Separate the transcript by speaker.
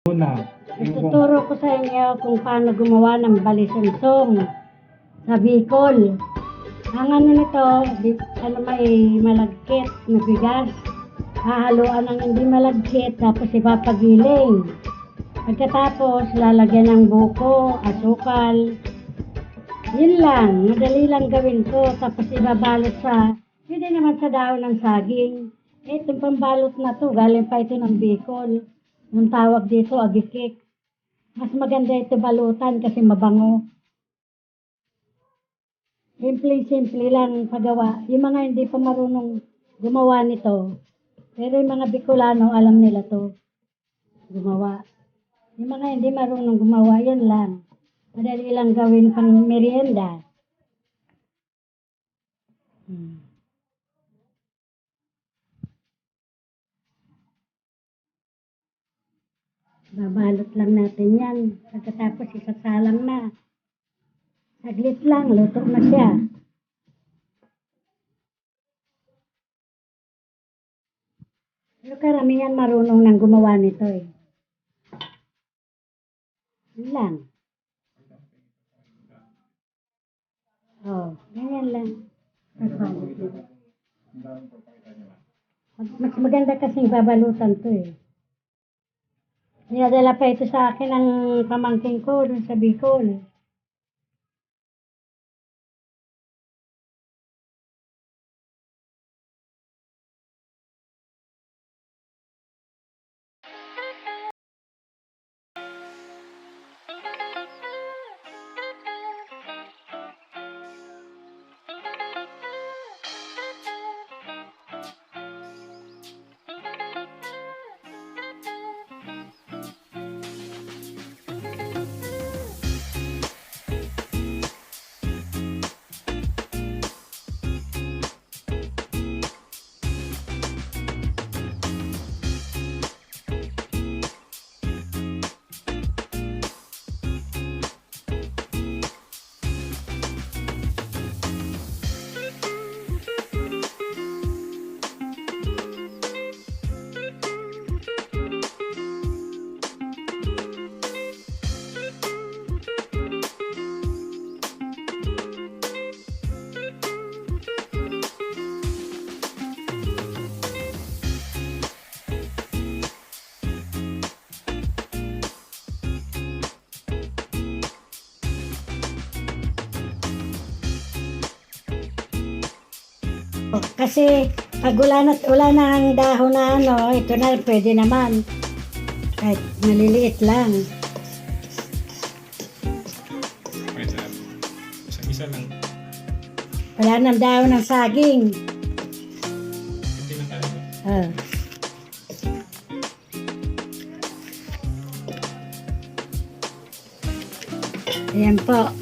Speaker 1: Una,
Speaker 2: Ituturo ko sa inyo kung paano gumawa ng balisongsong sa Bicol. Ang ano nito, may malagkit na bigas. Hahaluan ng hindi malagkit, tapos ipapagiling. Pagkatapos, lalagyan ng buko, asukal. Yun lang, madali lang gawin ko. Tapos ibabalot pwede naman sa daon ng saging. Itong pambalot na to, galing pa ito ng Bicol. Yung tawag dito, agikik. Mas maganda ito balutan kasi mabango. Simple lang paggawa. Yung mga hindi pa marunong gumawa nito, pero yung mga Bicolano, alam nila to gumawa. Yung mga hindi marunong gumawa, yan lang. Madali lang gawin pang merienda. Babalot lang natin yan. Pagkatapos isasalang na. Saglit lang, luto na siya. Pero karamihan marunong nang gumawa nito eh. Yun lang. Ganyan lang. Mas maganda kasing babalutan to eh. Dinadala pa ito sa akin ng pamangking ko dun sa Bicol. Kasi pag wala na ang dahon na ito na pwede naman. Kahit maliliit lang.
Speaker 1: wait lang. Isa lang.
Speaker 2: Wala nang dahon ng saging.
Speaker 1: Hindi na tayo.
Speaker 2: Ayan po.